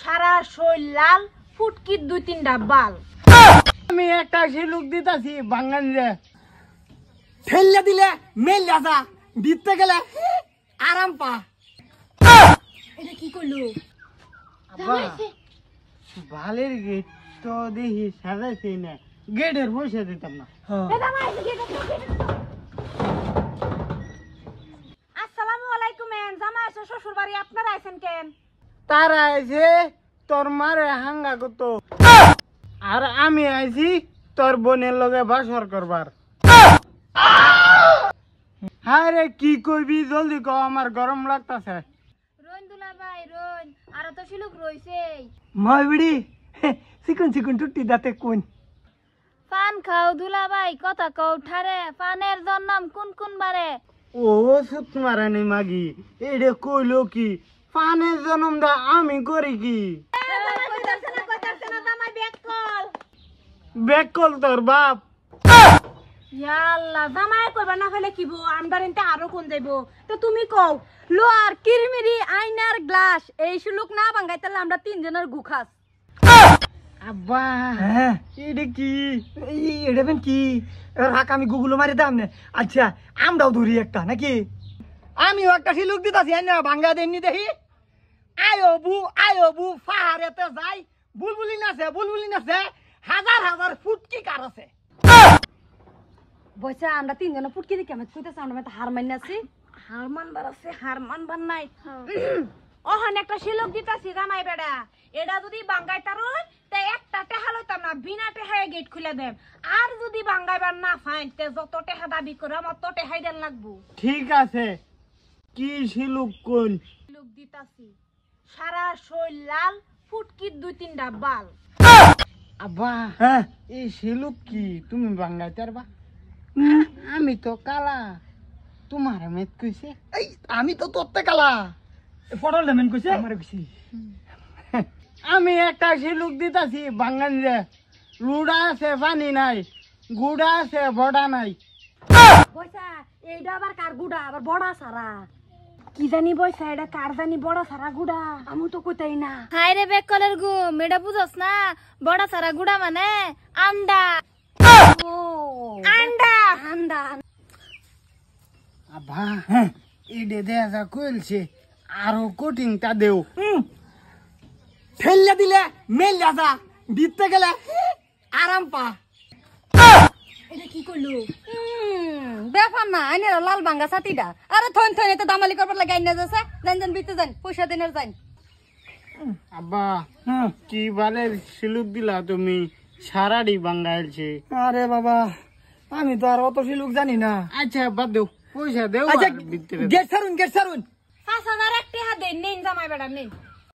সারা শরীর লাল, ফুটকির 2-3টা বাল। আমি একটা শিলুক দিতাছি বাঙ্গান রে ঠেললে দিলে মেললে যা দিতে গেলে আরাম পা। এটা কি করলো? ভালের গেট তো দেখি সাজাইছি না, গেটের পয়সা দিতাম না। আসসালামু আলাইকুম। জামাই আছে শ্বশুর বাড়ি, আপনারা আছেন কেন? তারা আইছে তোর মারে হাঙ্গা কত, আর আমি আইছি তোর বোনের লগে বাসর করবার। হ্যাঁ রে, কি কইবি জলদি ক, আমার গরম লাগতাছে। রোন দুলা ভাই রোন, আর তো শিলুক রইছে। মই বিড়ি চিকন চিকন টুটি দাতে কোন পান খাও দুলা ভাই, কথা কও ঠারে, পানের জন্ম কোন কোন বারে? ও সুত মারানি মাগি, এডে কইলো কি পানের জন্ম দা আমি করি কি? ব্যাক কল তোর বাপ। ইয়াল্লা, জামাই কইবা না হলে কিবো, আমদারিতে আরো কোন যাইবো? তো তুমি কও, লোয়ার কিরমিরি আইনার গ্লাস এই শিলুক না ভাঙাইতালে আমরা 3 জনের গুখাস। আব্বা এটা কি? এটা বেন কি রাখ, আমি গুগল মারি দাম না। আচ্ছা আমরাও ধরি একটা নাকি? আমিও একটা শিলুক দিতাছি না, ভাঙ্গা দেননি দেখি। আয়ো বু পাহাড়েতে যাই, বুলবুলি নাচে, হাজার হাজার ফুটকি কার আছে। বইসা আমরা 3 জন ফুটকি দিকে আমি কইতাছ, আমরা তো হার মাইনাছি। হার মানবার আছে, হার মানবার নাই। ওহন একটা শিলুক দিতাছি জামাই বেড়া, এটা যদি ভাঙাই তারই তে একটা টেহা লইতাম না, বিনা টেহায় গেট খুলে দেব। আর যদি ভাঙাইবার না ফাইন তে যত টেহা দাবি করে আমার তো টেহাই দেন লাগবো। ঠিক আছে, কি শিলুক কোন? শিলুক দিতাছি সারা শরীর লাল, ফুটকির 2-3টা বাল। আব্বা এই শিলুক কি তুমি ভাঙ্গাইতে পারবা? আমি তো কালা, তোমার মেত কইছে। এই আমি তো তোরতে কালা, ফটল দেমেন কইছে আমার কইছি। আমি একটা শিলুক দিতাছি বাঙ্গান রে, লুড়া আছে পানি নাই, গুড়া আছে বড়া নাই। বইসা এইটা আবার কার গুড়া, আবার বড়া সারা কি জানি? বইসা এটা কার জানি বড়া সারা গুড়া, আমি তো কইতাই না। হাই রে বেকলের গু, মেডা বুঝছ না? বড়া সারা গুড়া মানে আন্ডা। ও আন্ডা আন্ডা। আব্বা ইডে দেখা কইলছে আরো কঠিনটা দেও, ঠেললে দিলে মেললে যা দিতে গেলে আরাম পা। এটা কি করলো? ব্যাপার না, আইনের লাল ভাঙ্গা ছাতিটা আরে থন থন এতে দামালি করবার লাগে আইনা যাচ্ছে। জান বিতে যান, পয়সা দিনের যান। আব্বা কি বালের শিলুক দিলা তুমি, সারাডি ভাঙ্গাইছে। আরে বাবা আমি তো আর অত শিলুক জানি না। আচ্ছা বাদ দেও, পয়সা দেও। আচ্ছা গেট সারুন 5,000 এক টাকা দেন, নেন জামাই বেড়া নেন।